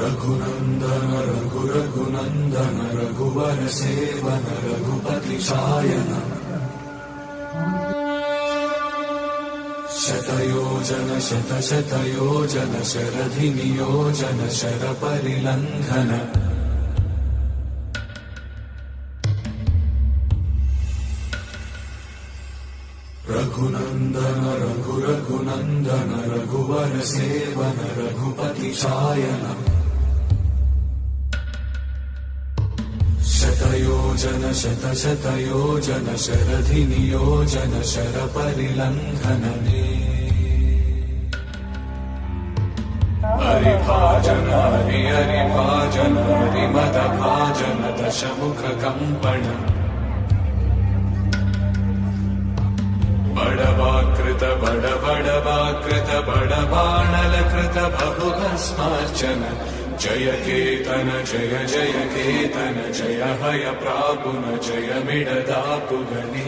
रघुनन्दन रघुनन्दन रघुवर seven Raghupati Shayan शतयोजन शतशतयोजन शरधि नियोजन शरपरिलङ्घन रघुनन्दन रघुनन्दन रघुवर seven Raghupati Shayan शतयोजन शतशतयोजन शरधि नियोजन शरपरिलङ्घनने हरिभाजन हरि हरिभाजन हरिमदभाजन दशमुख कम्पण बड़वाकृत बड़वाकृत बड़बाणलकृत बहुभस्मार्चन जय केतन जय जय केतन जय हय प्रापुन जय मिडदापुगने